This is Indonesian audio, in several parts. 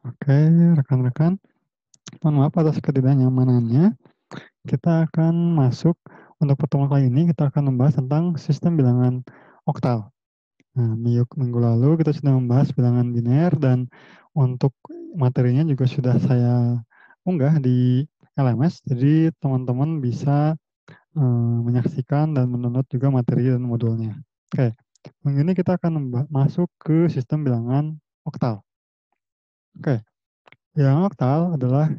Oke, rekan-rekan, mohon maaf atas ketidaknyamanannya. Kita akan masuk untuk pertemuan kali ini, kita akan membahas tentang sistem bilangan oktal. Nah, minggu lalu kita sudah membahas bilangan biner dan untuk materinya juga sudah saya unggah di LMS, jadi teman-teman bisa menyaksikan dan mendownload juga materi dan modulnya. Oke, minggu ini kita akan masuk ke sistem bilangan oktal. Oke, bilangan oktal adalah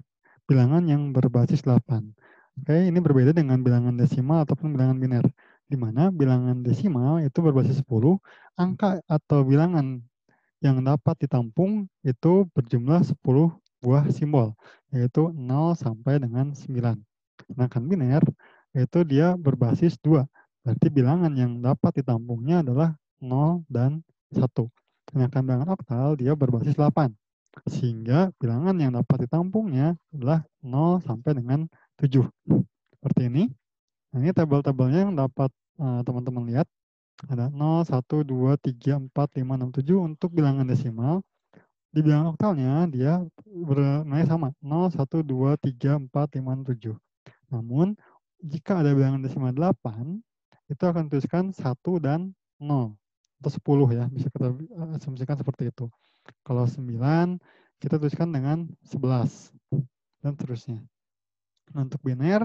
bilangan yang berbasis 8. Oke, ini berbeda dengan bilangan desimal ataupun bilangan biner, di mana bilangan desimal itu berbasis 10, angka atau bilangan yang dapat ditampung itu berjumlah 10 buah simbol, yaitu 0 sampai dengan 9. Sedangkan biner, itu dia berbasis 2, berarti bilangan yang dapat ditampungnya adalah 0 dan 1. Sedangkan bilangan oktal, dia berbasis 8. Sehingga bilangan yang dapat ditampungnya adalah 0 sampai dengan 7. Seperti ini. Nah, ini tabel-tabelnya yang dapat teman-teman lihat. Ada 0, 1, 2, 3, 4, 5, 6, 7 untuk bilangan desimal. Di bilangan oktalnya dia bernilai sama, 0, 1, 2, 3, 4, 5, 6, 7. Namun, jika ada bilangan desimal 8, itu akan tuliskan 1 dan 0. Atau 10 ya, bisa kita asumsikan seperti itu. Kalau 9, kita tuliskan dengan 11, dan seterusnya. Nah, untuk biner,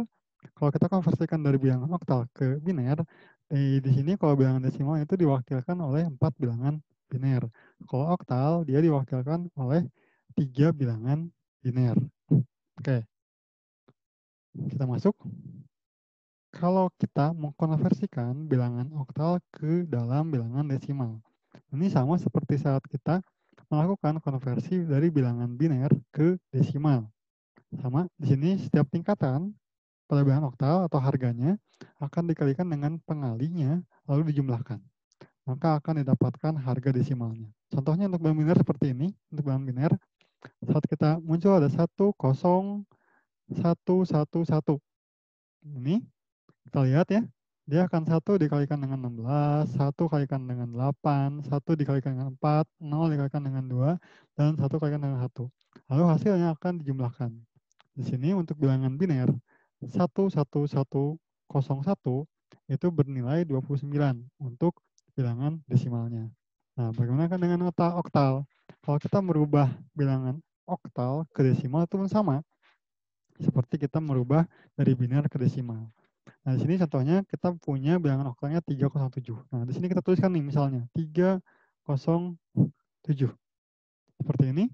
kalau kita konversikan dari bilangan oktal ke biner, di sini kalau bilangan desimal itu diwakilkan oleh 4 bilangan biner. Kalau oktal, dia diwakilkan oleh 3 bilangan biner. Oke, kita masuk. Kalau kita mengkonversikan bilangan oktal ke dalam bilangan desimal, ini sama seperti saat kita melakukan konversi dari bilangan biner ke desimal. Sama, di sini setiap tingkatan pada bilangan oktal atau harganya akan dikalikan dengan pengalinya lalu dijumlahkan. Maka akan didapatkan harga desimalnya. Contohnya untuk bilangan biner seperti ini. Untuk bilangan biner, saat kita muncul ada 10111. Ini kita lihat ya, dia akan 1 dikalikan dengan 16, 1 kalikan dengan 8, 1 dikalikan dengan 4, 0 dikalikan dengan 2, dan 1 kalikan dengan 1. Lalu hasilnya akan dijumlahkan. Di sini untuk bilangan biner, 11101 itu bernilai 29 untuk bilangan desimalnya. Nah, bagaimana kan dengan oktal? Kalau kita merubah bilangan oktal ke desimal itu sama, seperti kita merubah dari biner ke desimal. Nah, di sini contohnya kita punya bilangan oktalnya 307. Nah, di sini kita tuliskan nih misalnya 307. Seperti ini.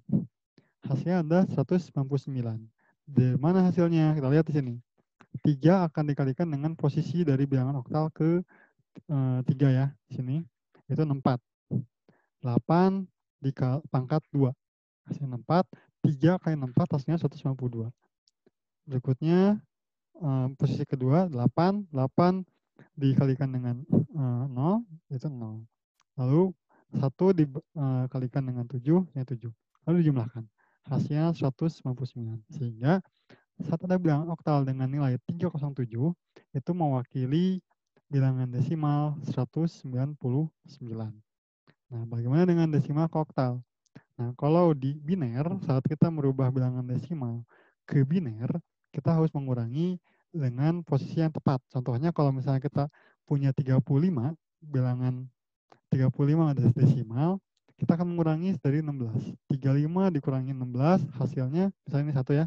Hasilnya ada 199. Dari mana hasilnya? Kita lihat di sini. 3 akan dikalikan dengan posisi dari bilangan oktal ke 3 ya. Di sini. Itu 64. 8 pangkat 2. Hasilnya 64. 3 kali 64 hasilnya 192. Berikutnya posisi kedua 8. 8 dikalikan dengan 0, itu 0. Lalu 1 dikalikan dengan 7, ya 7. Lalu dijumlahkan. Hasilnya 199. Sehingga saat ada bilangan oktal dengan nilai 307, itu mewakili bilangan desimal 199. Nah, bagaimana dengan desimal ke oktal? Nah, kalau di biner, saat kita merubah bilangan desimal ke biner, kita harus mengurangi dengan posisi yang tepat. Contohnya kalau misalnya kita punya 35, bilangan 35 desimal, kita akan mengurangi dari 16. 35 dikurangi 16, hasilnya, misalnya ini 1 ya.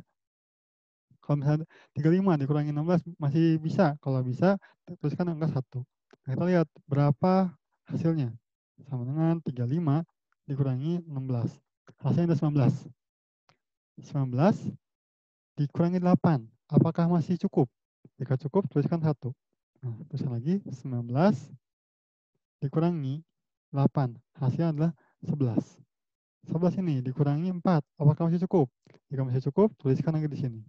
Kalau misalnya 35 dikurangi 16 masih bisa. Kalau bisa, tuliskan angka 1. Nah, kita lihat berapa hasilnya. Sama dengan 35 dikurangi 16. Hasilnya ada 19. 19 dikurangi 8. Apakah masih cukup? Jika cukup, tuliskan 1. Nah, tuliskan lagi 19 dikurangi 8. Hasilnya adalah 11. 11 ini dikurangi 4. Apakah masih cukup? Jika masih cukup, tuliskan lagi di sini.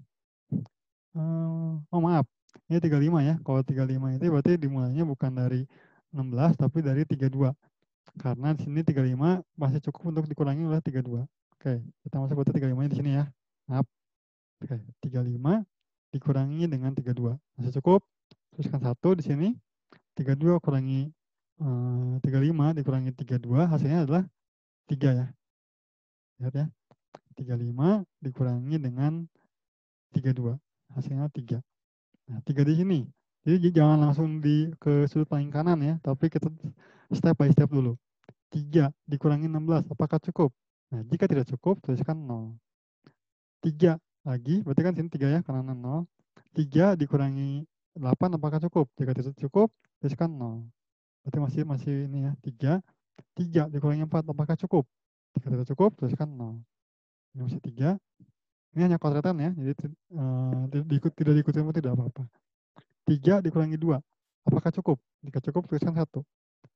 Oh maaf, ini 35 ya. Kalau 35 itu berarti dimulainya bukan dari 16, tapi dari 32. Karena di sini 35 masih cukup untuk dikurangi oleh 32. Oke, kita masuk berarti 35 di sini ya. Maaf. Oke, 35 dikurangi dengan 32. Masih cukup. Tuliskan 1 di sini. 32 kurangi 35 dikurangi 32, hasilnya adalah 3 ya. Lihat ya. 35 dikurangi dengan 32. Hasilnya 3. Nah, 3 di sini. Jadi jangan langsung ke sudut paling kanan ya, tapi kita step by step dulu. 3 dikurangi 16, apakah cukup? Nah, jika tidak cukup, tuliskan 0. 3 lagi, berarti kan sini 3 ya, karena 0. 3 dikurangi 8, apakah cukup? Jika tidak cukup, tuliskan 0. Berarti masih ini ya, 3. 3 dikurangi 4, apakah cukup? Jika tidak cukup, tuliskan 0. Ini masih 3. Ini hanya koretan ya, jadi tidak diikuti pun tidak apa-apa. 3 dikurangi 2, apakah cukup? Jika cukup, tuliskan 1.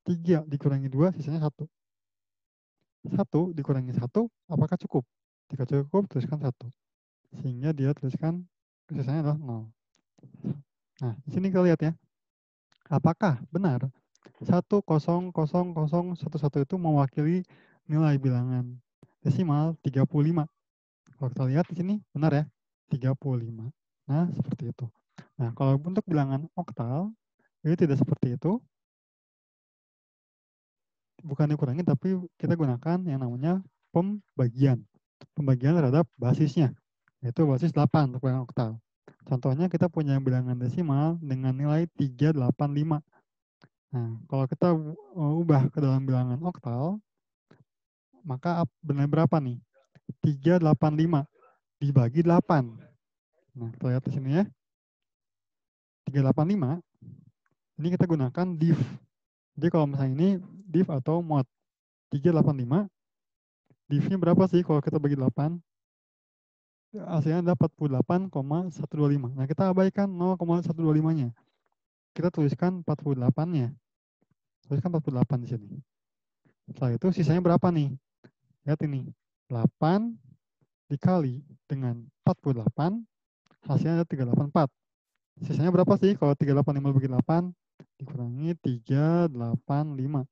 3 dikurangi 2, sisanya 1. 1 dikurangi 1, apakah cukup? Jika cukup, tuliskan 1. Sehingga dia tuliskan sisanya adalah 0. Nah, di sini kita lihat ya. Apakah benar 1,00011 itu mewakili nilai bilangan desimal 35? Kalau kita lihat di sini benar ya, 35. Nah, seperti itu. Nah, kalau untuk bilangan oktal, itu tidak seperti itu. Bukan dikurangi, tapi kita gunakan yang namanya pembagian. Pembagian terhadap basisnya, yaitu basis 8 untuk bilangan oktal. Contohnya kita punya bilangan desimal dengan nilai 385. Nah, kalau kita ubah ke dalam bilangan oktal, maka benar berapa nih? 385 dibagi 8. Nah, kita lihat di sini ya. 385, ini kita gunakan div. Jadi kalau misalnya ini div atau mod. 385, divnya berapa sih kalau kita bagi 8? Hasilnya ada 48,125. Nah, kita abaikan 0,125-nya. Kita tuliskan 48-nya. Tuliskan 48 di sini. Setelah itu sisanya berapa nih? Lihat ini. 8 dikali dengan 48, hasilnya ada 384. Sisanya berapa sih kalau 385 bagi 8? Dikurangi 385.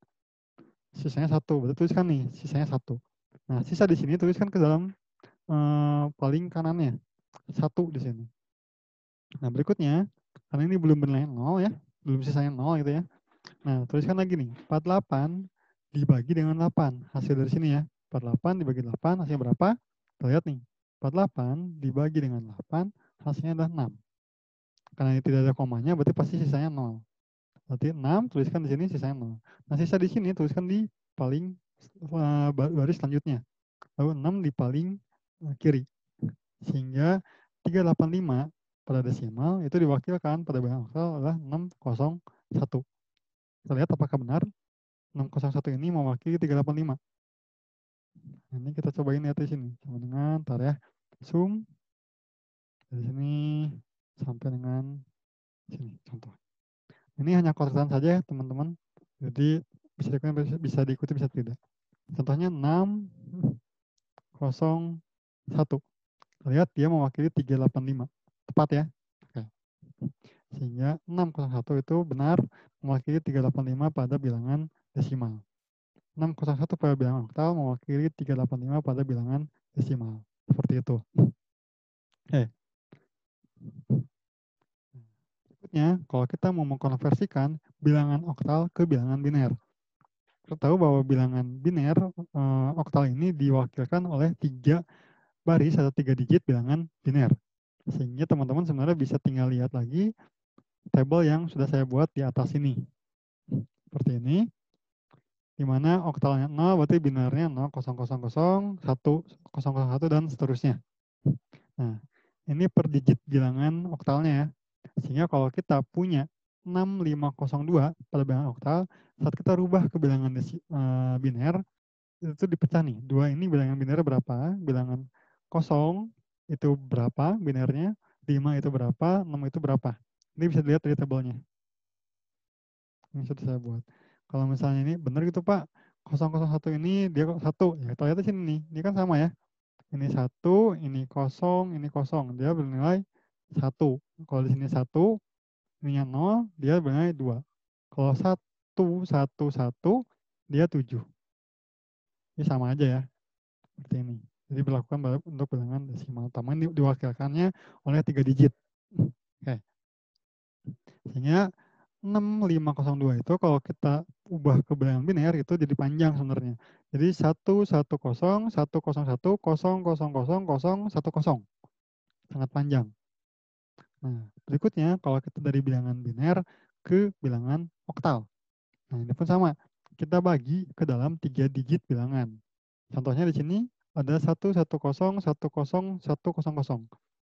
Sisanya 1. Berarti tuliskan nih, sisanya 1. Nah, sisa di sini tuliskan ke dalam paling kanannya. 1 di sini. Nah, berikutnya, karena ini belum bernilai 0 ya, belum sisanya 0 gitu ya. Nah, tuliskan lagi nih, 48 dibagi dengan 8. Hasil dari sini ya, 48 dibagi 8, hasilnya berapa? Kita lihat nih, 48 dibagi dengan 8, hasilnya adalah 6. Karena ini tidak ada komanya, berarti pasti sisanya 0. Berarti 6, tuliskan di sini sisanya 0. Nah, sisa di sini tuliskan di paling baris selanjutnya. Lalu 6 di paling kiri. Sehingga 385 pada desimal itu diwakilkan pada bilangan oktal adalah 601. Kita lihat apakah benar 601 ini mewakili 385. Nah, ini kita cobain lihat di sini. Sama dengan, ntar ya, zoom dari sini sampai dengan sini contoh. Ini hanya koretan saja ya teman-teman. Jadi bisa diikuti bisa tidak. Contohnya 601. Lihat dia mewakili 385. Tepat ya. Oke. Sehingga 601 itu benar mewakili 385 pada bilangan desimal. 601 pada bilangan oktal mewakili 385 pada bilangan desimal. Seperti itu. Oke. Berikutnya, kalau kita mau mengkonversikan bilangan oktal ke bilangan biner. Kita tahu bahwa bilangan biner oktal ini diwakilkan oleh 3 baris atau 3 digit bilangan biner. Sehingga teman-teman sebenarnya bisa tinggal lihat lagi tabel yang sudah saya buat di atas ini. Seperti ini. Di mana oktalnya 0 berarti binernya 0, 0, 0, 0, 1, 0, 0, 1 dan seterusnya. Nah, ini per digit bilangan oktalnya ya. Sehingga kalau kita punya 6502 pada bilangan oktal, saat kita rubah ke bilangan biner, itu dipecah nih. 2 ini bilangan binernya berapa, bilangan 0 itu berapa binernya, 5 itu berapa, 6 itu berapa. Ini bisa dilihat dari tabelnya. Ini sudah saya buat. Kalau misalnya ini benar gitu Pak, 001 ini dia 1, ya kita lihat di sini nih, ini kan sama ya. Ini 1, ini 0, ini 0, dia bernilai 1. Kalau di sini 1, ininya 0, dia bernilai 2. Kalau 1, 1, 1, dia 7. Ini sama aja ya, seperti ini. Jadi berlakukan untuk bilangan desimal. Taman diwakilkannya oleh 3 digit. Oke. Sehingga 6502 itu kalau kita ubah ke bilangan biner itu jadi panjang sebenarnya. Jadi 1101001000010. Sangat panjang. Nah, berikutnya kalau kita dari bilangan biner ke bilangan oktal. Nah, ini pun sama. Kita bagi ke dalam 3 digit bilangan. Contohnya di sini ada 110101010.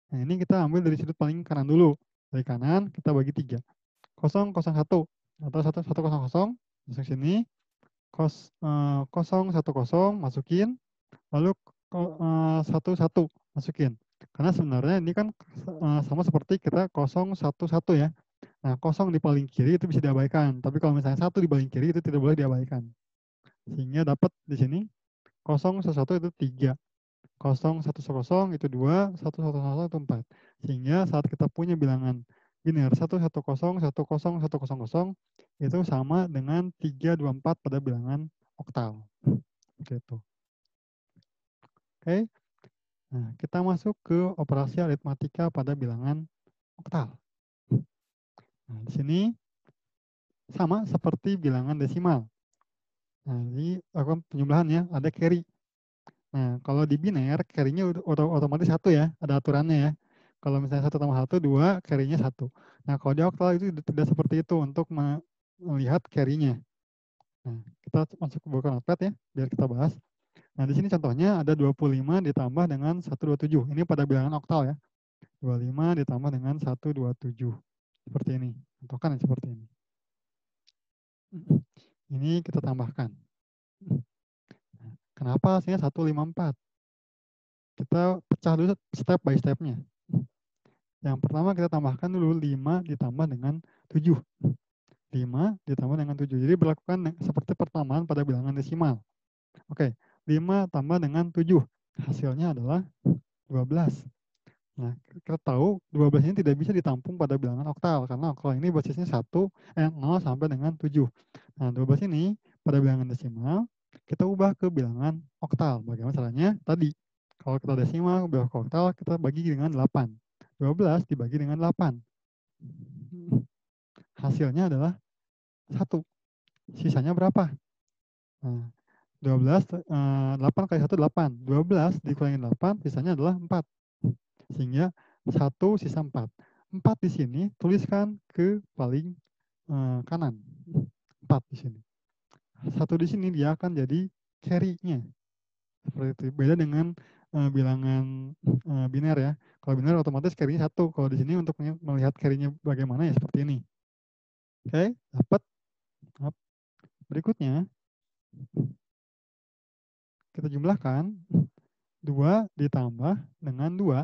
Nah, ini kita ambil dari sudut paling kanan dulu. Dari kanan kita bagi 3. 001 atau 1100 masuk sini. 010 masukin. Lalu 11 masukin. Karena sebenarnya ini kan sama seperti kita 011 ya. Nah, 0 di paling kiri itu bisa diabaikan. Tapi kalau misalnya 1 di paling kiri itu tidak boleh diabaikan. Sehingga dapat di sini 011 itu 3. 010 itu 2, 111 itu 4. Sehingga saat kita punya bilangan biner 110101010 itu sama dengan 324 pada bilangan oktal. Gitu. Oke. Nah, kita masuk ke operasi aritmatika pada bilangan oktal. Nah, di sini sama seperti bilangan desimal. Nah, ini lakukan penjumlahan ya, ada carry. Nah, kalau di biner, carry-nya otomatis 1 ya, ada aturannya ya. Kalau misalnya 1 tambah 1, 2, carry-nya 1. Nah, kalau di oktal itu tidak seperti itu untuk melihat carry-nya. Nah, kita masuk ke buku notepad ya, biar kita bahas. Nah, di sini contohnya ada 25 ditambah dengan 127. Ini pada bilangan oktal ya. 25 ditambah dengan 127. Seperti ini. Contohkan seperti ini. Ini kita tambahkan. Kenapa hasilnya 154? Kita pecah dulu step by step-nya. Yang pertama kita tambahkan dulu 5 ditambah dengan 7. 5 ditambah dengan 7. Jadi berlakukan seperti pertambahan pada bilangan desimal. Oke, 5 tambah dengan 7. Hasilnya adalah 12. Nah, kita tahu 12 ini tidak bisa ditampung pada bilangan oktal karena oktal ini basisnya 0 sampai dengan 7. Nah, 12 ini pada bilangan desimal kita ubah ke bilangan oktal. Bagaimana caranya? Tadi, kalau kita desimal ubah ke oktal kita bagi dengan 8. 12 dibagi dengan 8. Hasilnya adalah 1. Sisanya berapa? Nah, 12, 8 kali 1, 8. 12 dikurangi 8, sisanya adalah 4. Sehingga 1 sisa 4. 4 di sini tuliskan ke paling kanan. 4 di sini. 1 di sini dia akan jadi carry-nya. Seperti itu. Beda dengan bilangan biner ya. Kalau biner otomatis carry-nya 1. Kalau di sini untuk melihat carry-nya bagaimana ya seperti ini. Oke, dapat. Berikutnya kita jumlahkan 2 ditambah dengan 2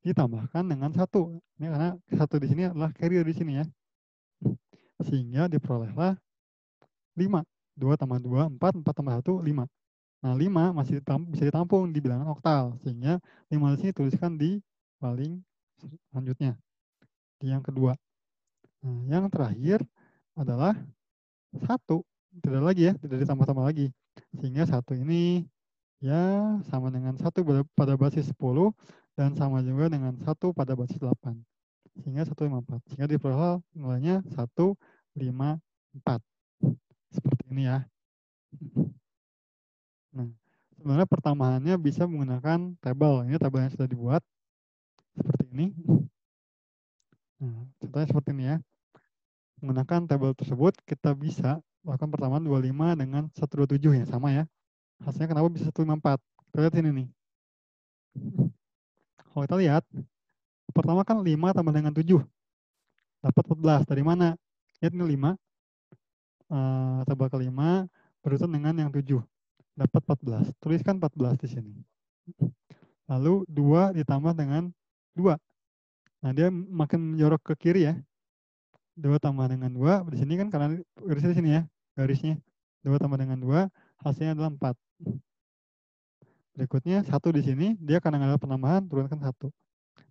ditambahkan dengan 1. Ini karena 1 di sini adalah carrier di sini ya. Sehingga diperolehlah 5. 2 tambah 2, 4, 4 tambah 1, 5. Nah, 5 masih bisa ditampung di bilangan oktal. Sehingga 5 di sini tuliskan di paling selanjutnya. Di yang kedua. Nah, yang terakhir adalah 1. Tidak lagi ya, tidak ditambah-tambah lagi. Sehingga 1 ini ya sama dengan 1 pada basis 10 dan sama juga dengan 1 pada basis 8. Sehingga 154. Sehingga diperoleh nilainya 154. Seperti ini ya. Nah, sebenarnya pertambahannya bisa menggunakan tabel. Ini tabel yang sudah dibuat. Seperti ini. Nah, contohnya seperti ini ya. Menggunakan tabel tersebut, kita bisa melakukan pertambahan 25 dengan 127 ya, sama ya. Hasilnya kenapa bisa 154? Kita lihat sini nih. Kalau kita lihat, pertama kan 5 tambah dengan 7. Dapat 14. Dari mana? Lihat ini 5. Tabel kelima berurutan dengan yang 7. Dapat 14. Tuliskan 14 di sini. Lalu 2 ditambah dengan 2. Nah, dia makin menjorok ke kiri ya. 2 tambah dengan 2, di sini kan karena garisnya di sini ya, garisnya. 2 tambah dengan 2, hasilnya adalah 4. Berikutnya 1 di sini, dia karena nggak ada penambahan, turunkan 1.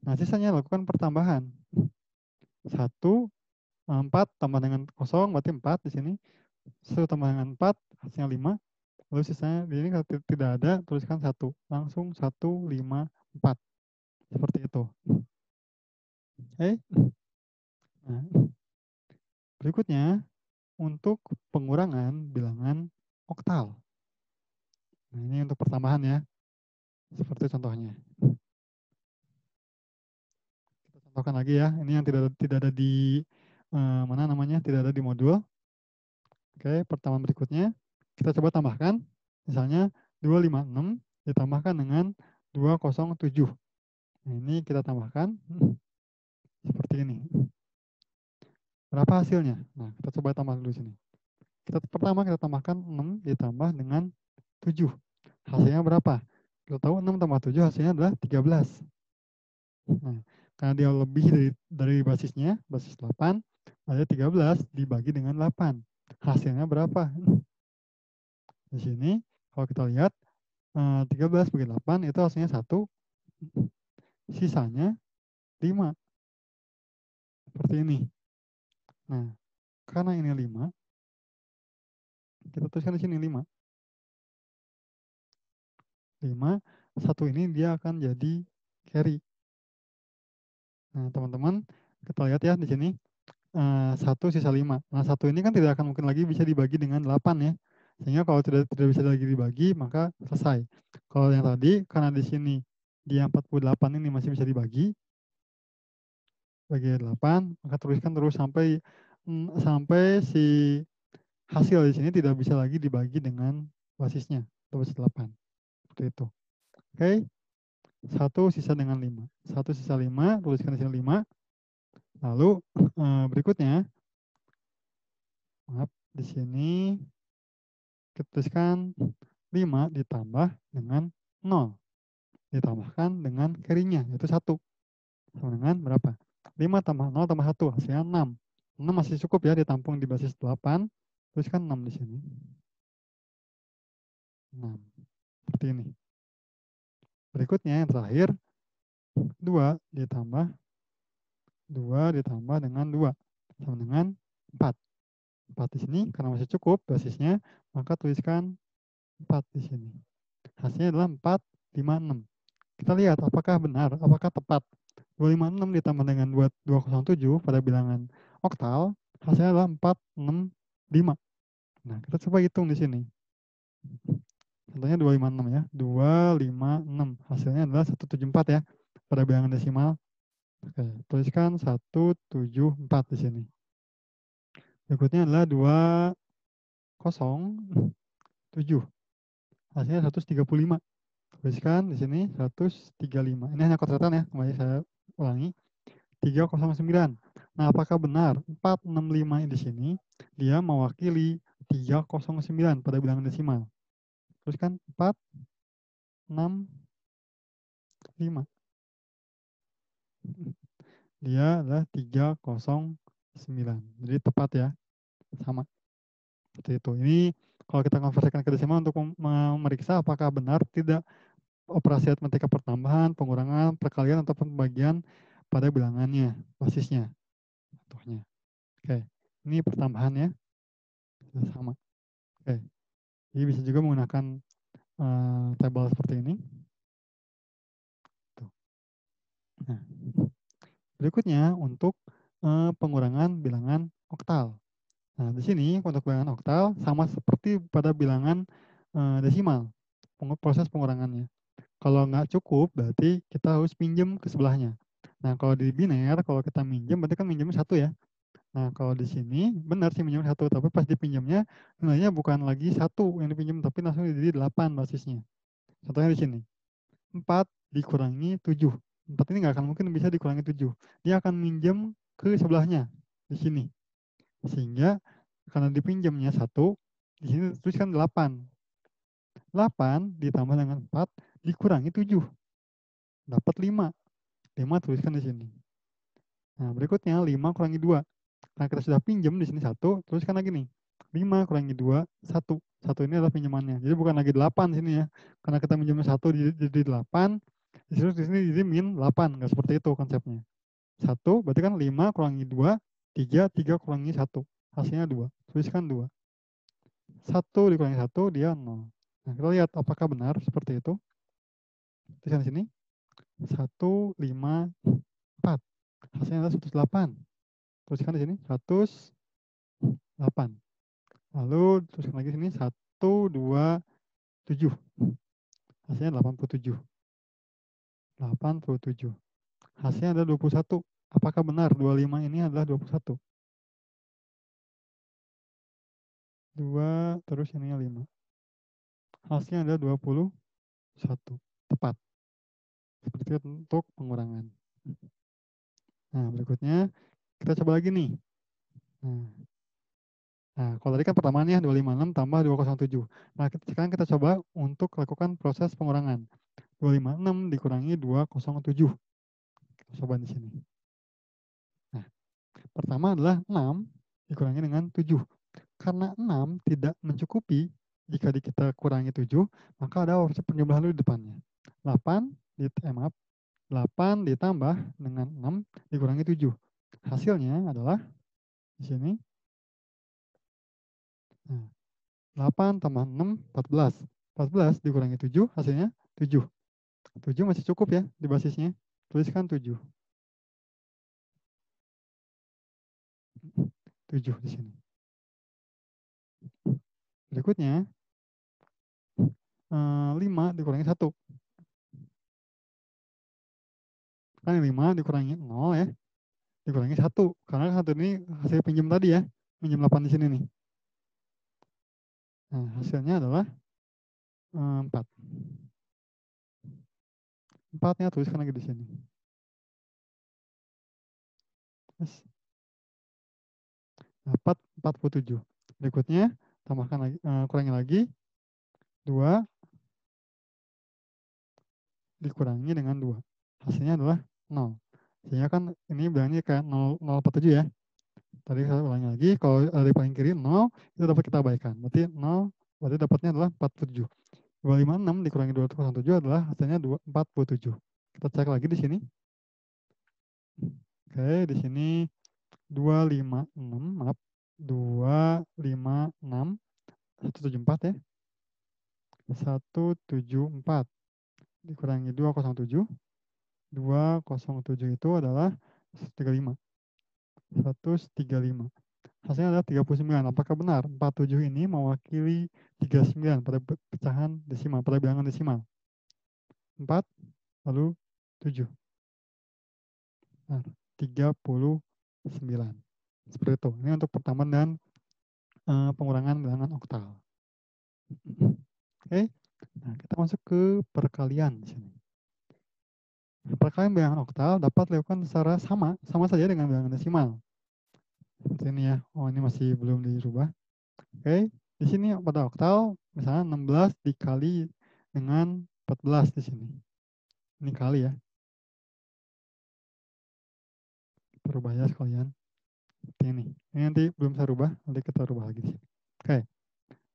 Nah, sisanya lakukan pertambahan. 1, 4 tambah dengan 0, berarti 4 di sini. 1 tambah dengan 4, hasilnya 5. Lalu sisanya di sini kalau tidak ada, tuliskan 1. Langsung 1, 5, 4. Seperti itu. Oke. Nah, Berikutnya, untuk pengurangan bilangan oktal. Nah, ini untuk pertambahan ya, seperti contohnya. Kita contohkan lagi ya, ini yang tidak ada di mana namanya, tidak ada di modul. Oke, pertemuan berikutnya kita coba tambahkan, misalnya 256 ditambahkan dengan 207. Nah, ini kita tambahkan seperti ini. Berapa hasilnya? Nah, kita coba tambah dulu sini. Pertama kita tambahkan 6 ditambah dengan 7. Hasilnya berapa? Kita tahu 6 tambah 7 hasilnya adalah 13. Nah, karena dia lebih dari basisnya, basis 8, ada 13 dibagi dengan 8. Hasilnya berapa? Di sini, kalau kita lihat, 13 bagi 8 itu hasilnya 1, sisanya 5. Seperti ini. Nah, karena ini 5, kita tuliskan di sini 5. 5, 1 ini dia akan jadi carry. Nah, teman-teman, kita lihat ya di sini, 1 sisa 5. Nah, 1 ini kan tidak akan mungkin lagi bisa dibagi dengan 8 ya. Sehingga kalau tidak bisa lagi dibagi, maka selesai. Kalau yang tadi, karena di sini dia 48 ini masih bisa dibagi, bagi 8, maka tuliskan terus sampai si hasil di sini tidak bisa lagi dibagi dengan basisnya, atau basis 8. Seperti itu. Oke, 1 sisa dengan 5. 1 sisa 5, tuliskan di sini 5. Lalu berikutnya, maaf, di sini kita tuliskan 5 ditambah dengan 0. Ditambahkan dengan carry-nya, yaitu 1. Sama dengan berapa? 5 tambah 0 tambah 1, hasilnya 6. 6 masih cukup ya ditampung di basis 8. Tuliskan 6 di sini. 6. Seperti ini. Berikutnya yang terakhir, 2 ditambah dengan 2. Sama dengan 4. 4 di sini, karena masih cukup basisnya, maka tuliskan 4 di sini. Hasilnya adalah 4, 5, 6. Kita lihat apakah benar, apakah tepat. 256 ditambah dengan 207 pada bilangan oktal, hasilnya adalah 4, 6, 5. Nah, kita coba hitung di sini. Contohnya 256 ya. 256. Hasilnya adalah 174 ya pada bilangan desimal. Oke, tuliskan 174 di sini. Berikutnya adalah 207. Hasilnya 135. Tuliskan di sini 135. Ini hanya kontatan ya, kembali saya ulangi. 309. Nah, apakah benar 465 di sini dia mewakili 309 pada bilangan desimal? Tuliskan 465. Dia adalah 309. Jadi tepat ya, sama. Seperti itu. Ini kalau kita konversikan ke desimal untuk memeriksa apakah benar tidak operasi aritmatika pertambahan, pengurangan, perkalian, atau pembagian pada bilangannya, basisnya. Contohnya. Oke, ini pertambahannya sama. Oke, jadi bisa juga menggunakan tabel seperti ini. Tuh. Nah, berikutnya untuk pengurangan bilangan oktal. Nah, di sini untuk bilangan oktal sama seperti pada bilangan desimal, proses pengurangannya. Kalau nggak cukup, berarti kita harus pinjam ke sebelahnya. Nah, kalau di biner, kalau kita minjem, berarti kan minjemnya 1 ya. Nah, kalau di sini benar sih minjem 1, tapi pas dipinjamnya nilainya bukan lagi 1 yang dipinjam, tapi langsung jadi 8 basisnya. Contohnya di sini, 4 dikurangi 7. 4 ini nggak akan mungkin bisa dikurangi 7. Dia akan minjem ke sebelahnya, di sini. Sehingga karena dipinjamnya 1, di sini tuliskan 8. 8 ditambah dengan 4 dikurangi 7. Dapat 5. 5 tuliskan di sini. Nah, berikutnya 5 kurangi 2. Karena kita sudah pinjam di sini 1, tuliskan lagi nih. 5 kurangi 2, 1. 1 ini adalah pinjamannya. Jadi bukan lagi 8 sini ya. Karena kita minjamnya 1 jadi 8, di sini jadi min 8. Nggak seperti itu konsepnya. 1 berarti kan 5 kurangi 2, 3, 3 kurangi 1. Hasilnya 2. Tuliskan 2. 1 dikurangi 1, dia 0. Nah, kita lihat apakah benar seperti itu. Tuliskan di sini. 1, 5, 4. Hasilnya adalah 108. Tuliskan di sini 108. 8. Lalu teruskan lagi sini 1, 2, 7. Hasilnya 87. 87. Hasilnya adalah 21. Apakah benar 25 ini adalah 21? 2, terus ininya 5. Hasilnya adalah 21. Tepat. Seperti itu untuk pengurangan. Nah, berikutnya kita coba lagi nih. Nah, kalau tadi kan pertamaannya 256 tambah 207. Nah, sekarang kita coba untuk lakukan proses pengurangan. 256 dikurangi 207. Kita coba di sini. Nah, pertama adalah 6 dikurangi dengan 7. Karena 6 tidak mencukupi jika kita kurangi 7, maka ada opsi penjumlahan dulu di depannya. 8 ditambah dengan 6 dikurangi 7. Hasilnya adalah di sini. Nah, 8 tambah 6, 14. 14 dikurangi 7, hasilnya 7. 7 masih cukup ya di basisnya. Tuliskan 7. 7 di sini. Berikutnya, 5 dikurangi 1. Kan 5 dikurangi 0 ya. Dikurangi 1. Karena 1 ini hasil pinjam tadi ya. Pinjam 8 di sini nih. Nah, hasilnya adalah 4. 4-nya tuliskan lagi di sini. Yes. Dapat 47. Berikutnya, tambahkan lagi, kurangi lagi. 2 dikurangi dengan 2. Hasilnya adalah 0. Sehingga kan ini bilangnya kayak 0,47 ya. Tadi saya ulangi lagi, kalau dari paling kiri 0, itu dapat kita abaikan. Berarti 0, berarti dapatnya adalah 47. 256 dikurangi 207 adalah hasilnya 47. Kita cek lagi di sini. Oke, di sini 256, maaf. 256, 174 ya. 174 dikurangi 207. 207 itu adalah 135. 135. Hasilnya adalah 39. Apakah benar 47 ini mewakili 39 pada pecahan desimal, pada bilangan desimal? 4, lalu 7. Nah, 39. Seperti itu. Ini untuk pertambahan dan pengurangan bilangan oktal. Oke. Nah, kita masuk ke perkalian di sini. Perkalian bilangan oktal dapat dilakukan secara sama saja dengan bilangan desimal. Seperti ini ya. Oh, ini masih belum dirubah. Oke. Di sini pada oktal, misalnya 16 dikali dengan 14 di sini. Ini kali ya. Kita rubah ya sekalian. Seperti ini. Ini nanti belum saya rubah, nanti kita rubah lagi di sini. Oke.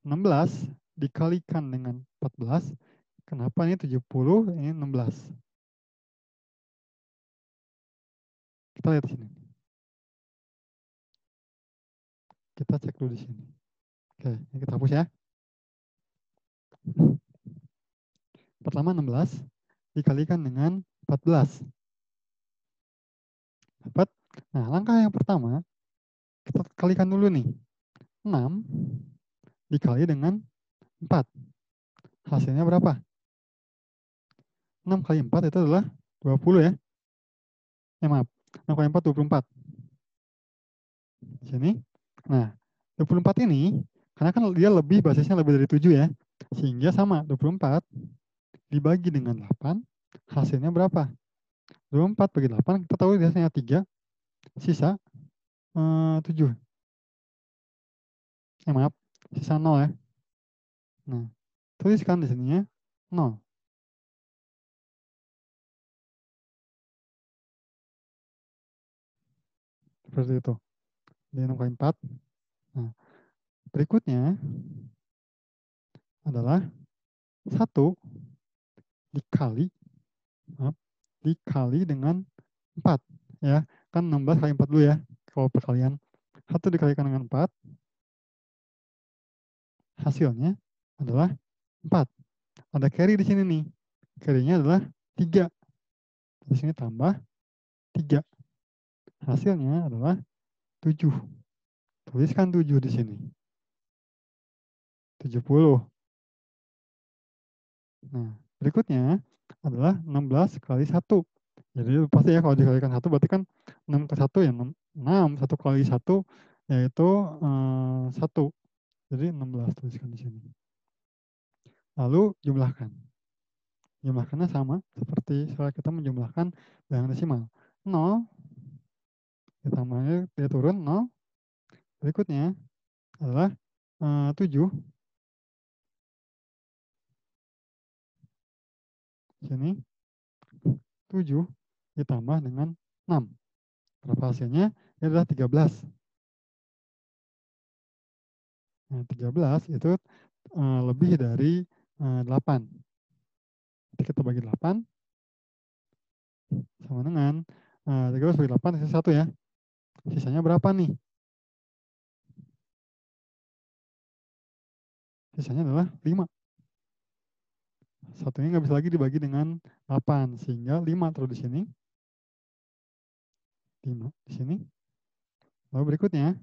16 dikalikan dengan 14. Kenapa ini 70, ini 16? Kita lihat di sini. Kita cek dulu di sini. Oke, ini kita hapus ya. Pertama 16 dikalikan dengan 14. Dapat. Nah, langkah yang pertama, kita kalikan dulu nih. 6 dikali dengan 4. Hasilnya berapa? 6 kali 4 itu adalah 20 ya. Maaf. 6 kali 4, 24. Di sini. Nah, 24 ini, karena kan dia lebih, basisnya lebih dari 7 ya. Sehingga sama, 24 dibagi dengan 8, hasilnya berapa? 24 bagi 8, kita tahu hasilnya 3, sisa 7. Maaf, sisa 0 ya. Nah, tuliskan di sininya 0. Seperti itu. Di 6 kali 4. Nah, berikutnya adalah 1 dikali, maaf, dikali dengan 4. Ya, kan 16 kali 4 dulu ya, kalau perkalian. 1 dikalikan dengan 4, hasilnya adalah 4. Ada carry di sini nih. Carry-nya adalah 3. Di sini tambah 3. Hasilnya adalah 7. Tuliskan 7 di sini. 70. Nah, berikutnya adalah 16 kali 1. Jadi pasti ya kalau dikalikan 1 berarti kan 6 ke 1 ya 6. 1 kali 1 yaitu 1. Jadi 16 tuliskan di sini. Lalu jumlahkan. Jumlahkannya sama seperti setelah kita menjumlahkan bilangan desimal. 0 ditambahnya dia turun 0. Berikutnya adalah 7. Sini 7 ditambah dengan 6. Berapa hasilnya? Ini adalah 13. Nah, 13 itu lebih dari 8. Jadi kita bagi 8 sama dengan 13 bagi 8 sisa 1 ya. Sisanya berapa nih? Sisanya adalah 5. Satunya nggak bisa lagi dibagi dengan 8 sehingga 5 terus di sini. 5 di sini. Lalu berikutnya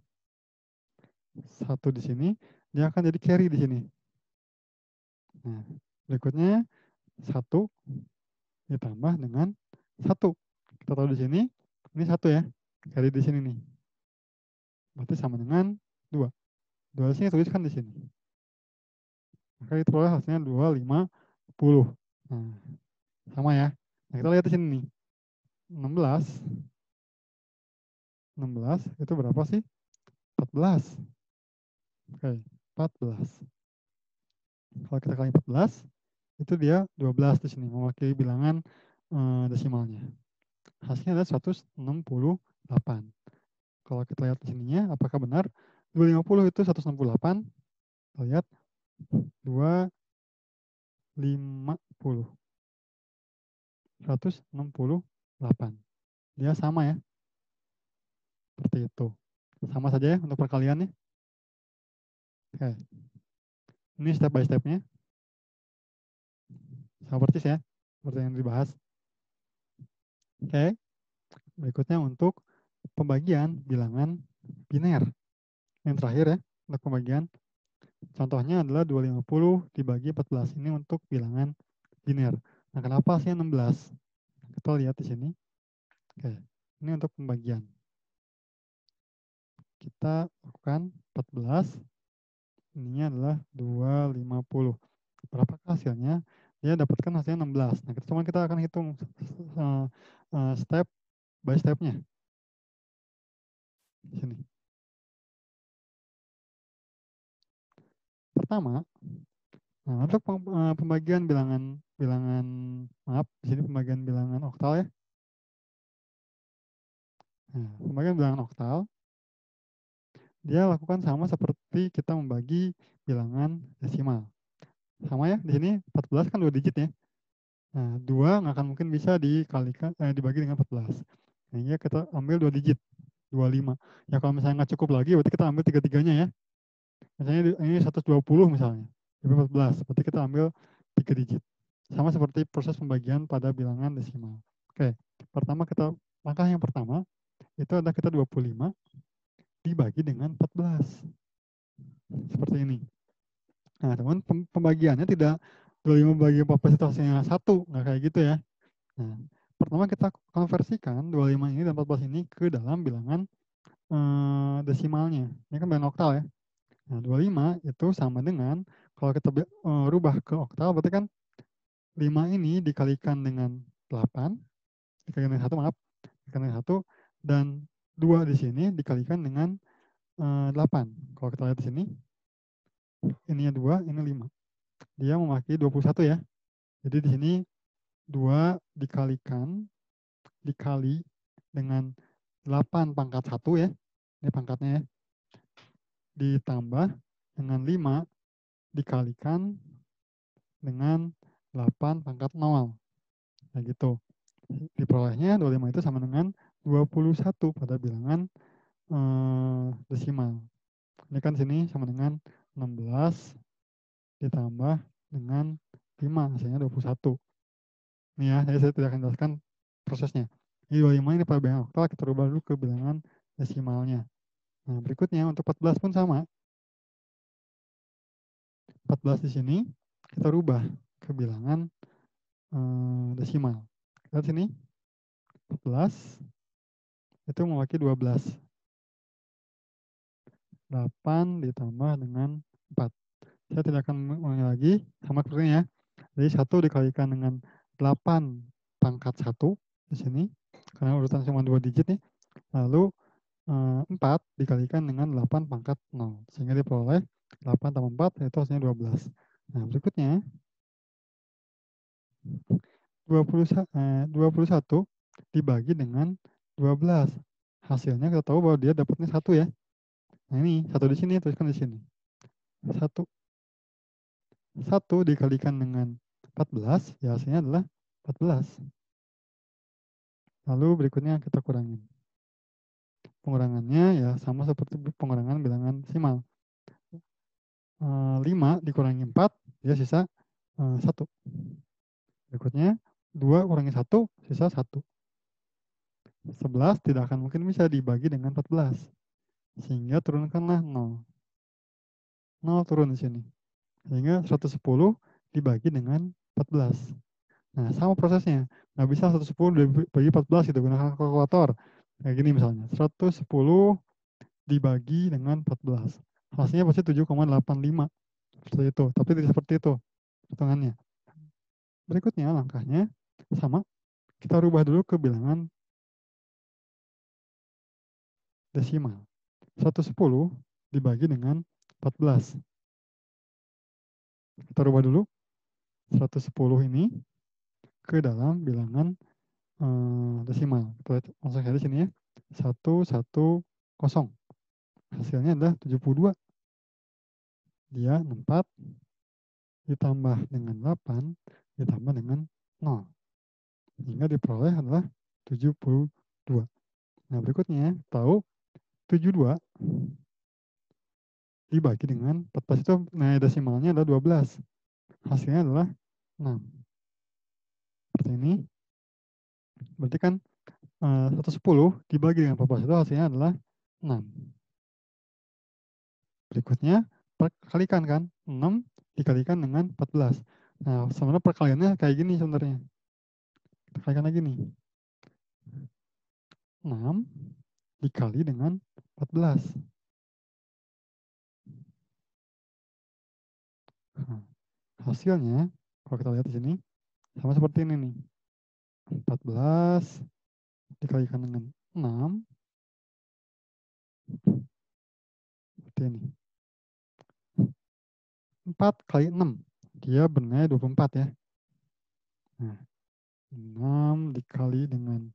1 di sini dia akan jadi carry di sini. Nah, berikutnya 1 ditambah dengan 1. Kita tahu di sini ini 1 ya. Carry di sini nih. Berarti sama dengan 2. 2 di sini tuliskan di sini. Maka itu adalah hasilnya 250. Nah, sama ya. Nah, kita lihat di sini nih. 16. 16 itu berapa sih? 14. Oke, 14. Kalau kita kali 14, itu dia 12 di sini, mewakili bilangan desimalnya. Hasilnya adalah 168. Kalau kita lihat di sininya, apakah benar? 250 itu 168. Kita lihat 250. 168. Dia sama ya. Seperti itu. Sama saja ya untuk perkaliannya. Oke. Ini step by step-nya. Sama persis ya. Seperti yang dibahas. Oke. Berikutnya untuk pembagian bilangan biner. Yang terakhir ya, untuk pembagian. Contohnya adalah 250 dibagi 14. Ini untuk bilangan biner. Nah, kenapa sih 16? Kita lihat di sini. Oke. Ini untuk pembagian. Kita lakukan 14. Ininya adalah 250. Berapakah hasilnya? Dia dapatkan hasilnya 16. Nah, kita akan hitung step by step-nya. Di sini. Pertama, nah untuk pembagian bilangan maaf, di sini pembagian bilangan oktal ya. Nah, pembagian bilangan oktal, dia lakukan sama seperti kita membagi bilangan desimal. Sama ya, di sini 14 kan 2 digit ya. Nah, 2 nggak akan mungkin bisa dikalikan, dibagi dengan 14. Sehingga kita ambil 2 digit, 25. Ya kalau misalnya nggak cukup lagi, berarti kita ambil tiga-tiganya ya. Misalnya ini 120 misalnya, lebih 14, berarti kita ambil 3 digit. Sama seperti proses pembagian pada bilangan desimal. Oke, langkah yang pertama, itu adalah kita 25 dibagi dengan 14. Seperti ini. Nah, teman pembagiannya tidak 25 bagi 14 itu hasilnya 1, nggak kayak gitu ya. Nah, pertama kita konversikan 25 ini dan 14 ini ke dalam bilangan desimalnya. Ini kan bilangan oktal ya. Nah, 25 itu sama dengan, kalau kita rubah ke oktal, berarti kan 5 ini dikalikan dengan 8, dikalikan dengan 1, maaf, dikalikan dengan 1, dan 2 di sini dikalikan dengan 8. Kalau kita lihat di sini, ininya 2, ini 5. Dia memakai 21 ya. Jadi di sini 2 dikali dengan 8 pangkat 1 ya. Ini pangkatnya ya. Ditambah dengan 5 dikalikan dengan 8 pangkat 0. Nah gitu. Diperolehnya 25 itu sama dengan 21 pada bilangan desimal. Ini kan sini sama dengan 16 ditambah dengan 5, hasilnya 21. Ini ya, saya tidak akan jelaskan prosesnya. Ini 25 ini pada bilangan oktal, kita rubah dulu ke bilangan desimalnya. Nah, berikutnya untuk 14 pun sama. 14 di sini kita rubah ke bilangan desimal. Lihat sini, 14 itu memiliki 12. 8 ditambah dengan 4. Saya tidak akan mengulangi lagi, sama seperti ini ya. Jadi 1 dikalikan dengan 8 pangkat 1 di sini, karena urutan cuma 2 digit nih. Lalu 4 dikalikan dengan 8 pangkat 0. Sehingga diperoleh 8 tambah 4 yaitu hasilnya 12. Nah, berikutnya 21 dibagi dengan 12. Hasilnya kita tahu bahwa dia dapatnya 1 ya. Nah, ini 1 di sini, tuliskan di sini. 1 dikalikan dengan 14, ya hasilnya adalah 14. Lalu berikutnya kita kurangin. Pengurangannya ya sama seperti pengurangan bilangan desimal. 5 dikurangi 4, ya sisa 1. Berikutnya 2 kurangi 1, sisa 1. 11 tidak akan mungkin bisa dibagi dengan 14. Sehingga turunkanlah 0. 0 turun di sini. Sehingga 110 dibagi dengan 14. Nah, sama prosesnya. Nggak bisa 110 dibagi 14 gitu, gunakan kalkulator. Kayak gini misalnya, 110 dibagi dengan 14. Hasilnya pasti 7,85. Seperti itu, tapi tidak seperti itu hitungannya. Berikutnya langkahnya sama, kita rubah dulu ke bilangan desimal. 110 dibagi dengan 14. Kita rubah dulu 110 ini ke dalam bilangan desimal. Kita lihat langsung saja di sini ya. 110. Hasilnya adalah 72. Dia 4 ditambah dengan 8 ditambah dengan 0. Sehingga diperoleh adalah 72. Nah, berikutnya tahu 72 dibagi dengan 14 itu nilai desimalnya adalah 12. Hasilnya adalah 6. Seperti ini. Berarti kan 110 dibagi dengan 14 itu hasilnya adalah 6. Berikutnya perkalikan kan, 6 dikalikan dengan 14. Nah, sebenarnya perkaliannya kayak gini sebenarnya. Kita kalikan lagi nih. 6 dikali dengan 14. Nah, hasilnya, kalau kita lihat di sini, sama seperti ini nih. 14 dikalikan dengan 6, seperti ini. 4 kali 6, dia bernilai 24 ya. Nah, 6 dikali dengan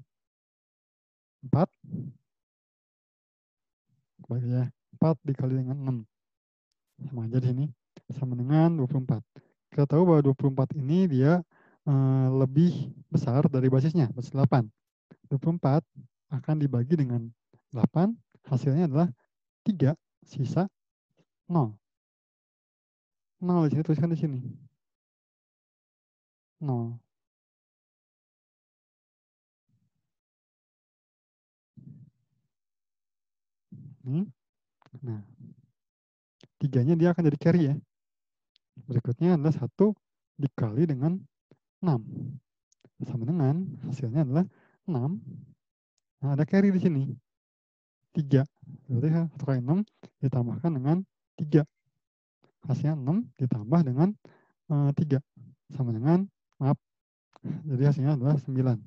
4, kembali ya, 4 dikali dengan 6. Sama aja di sini, sama dengan 24. Kita tahu bahwa 24 ini dia lebih besar dari basisnya, basis 8. 24 akan dibagi dengan 8, hasilnya adalah 3, sisa 0. 0 di sini, tuliskan di sini. 0. Ini. Nah, 3-nya dia akan jadi carry ya. Berikutnya adalah 1 dikali dengan 6. Sama dengan hasilnya adalah 6. Nah, ada carry di sini. 3. Berarti 1 kali 6 ditambahkan dengan 3. Hasilnya 6 ditambah dengan 3. Sama dengan, maaf, jadi hasilnya adalah 9.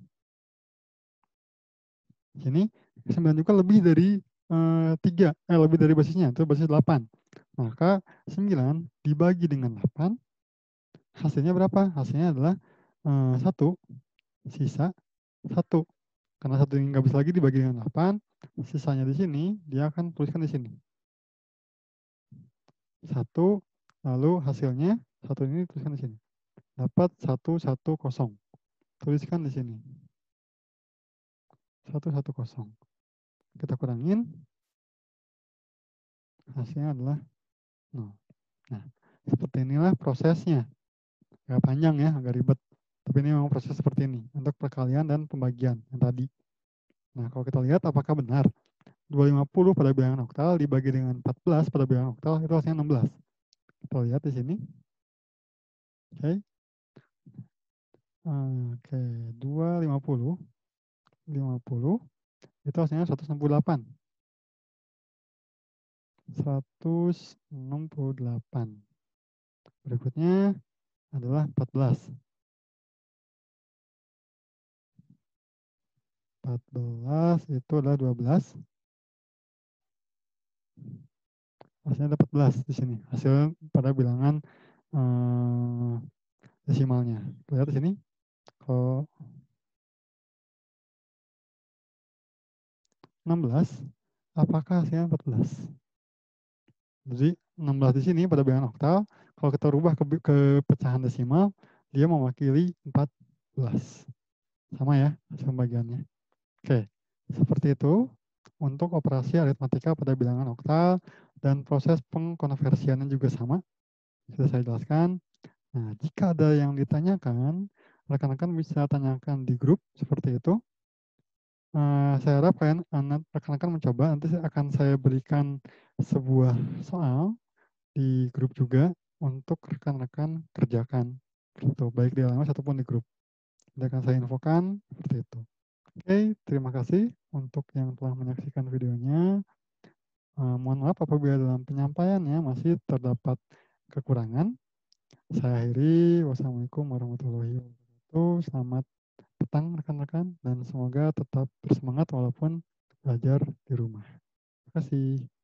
Sini 9 juga lebih dari 3, lebih dari basisnya, itu basis 8. Maka 9 dibagi dengan 8, hasilnya berapa? Hasilnya adalah 1, sisa 1. Karena 1 ini nggak bisa lagi dibagi dengan 8, sisanya di sini, dia akan tuliskan di sini. 1, lalu hasilnya, 1 ini tuliskan di sini. Dapat 110. Tuliskan di sini. 110. Kita kurangin, hasilnya adalah 0. Nah, seperti inilah prosesnya. Agak panjang ya, agak ribet. Tapi ini memang proses seperti ini untuk perkalian dan pembagian yang tadi. Nah, kalau kita lihat apakah benar 250 pada bilangan oktal dibagi dengan 14 pada bilangan oktal itu hasilnya 16. Kita lihat di sini. Oke. Oke, 250 50 itu hasilnya 168. 168. Berikutnya adalah 14. 14 itu adalah 12. Hasilnya ada 14 di sini. Hasil pada bilangan desimalnya. Lihat di sini. Kalau 16, apakah hasilnya 14? Jadi 16 di sini pada bilangan oktal, kalau kita rubah ke pecahan desimal, dia mewakili 14. Sama ya hasil pembagiannya. Oke, seperti itu untuk operasi aritmatika pada bilangan oktal dan proses pengkonversiannya juga sama. Sudah saya jelaskan. Nah, jika ada yang ditanyakan, rekan-rekan bisa tanyakan di grup seperti itu. Saya harap kalian rekan-rekan mencoba, nanti akan saya berikan sebuah soal di grup juga untuk rekan-rekan kerjakan. Gitu, baik di LMS ataupun di grup. Nanti akan saya infokan seperti itu. Oke, terima kasih untuk yang telah menyaksikan videonya. Mohon maaf apabila dalam penyampaiannya masih terdapat kekurangan. Saya akhiri. Wassalamualaikum warahmatullahi wabarakatuh. Selamat petang rekan-rekan dan semoga tetap bersemangat walaupun belajar di rumah. Terima kasih.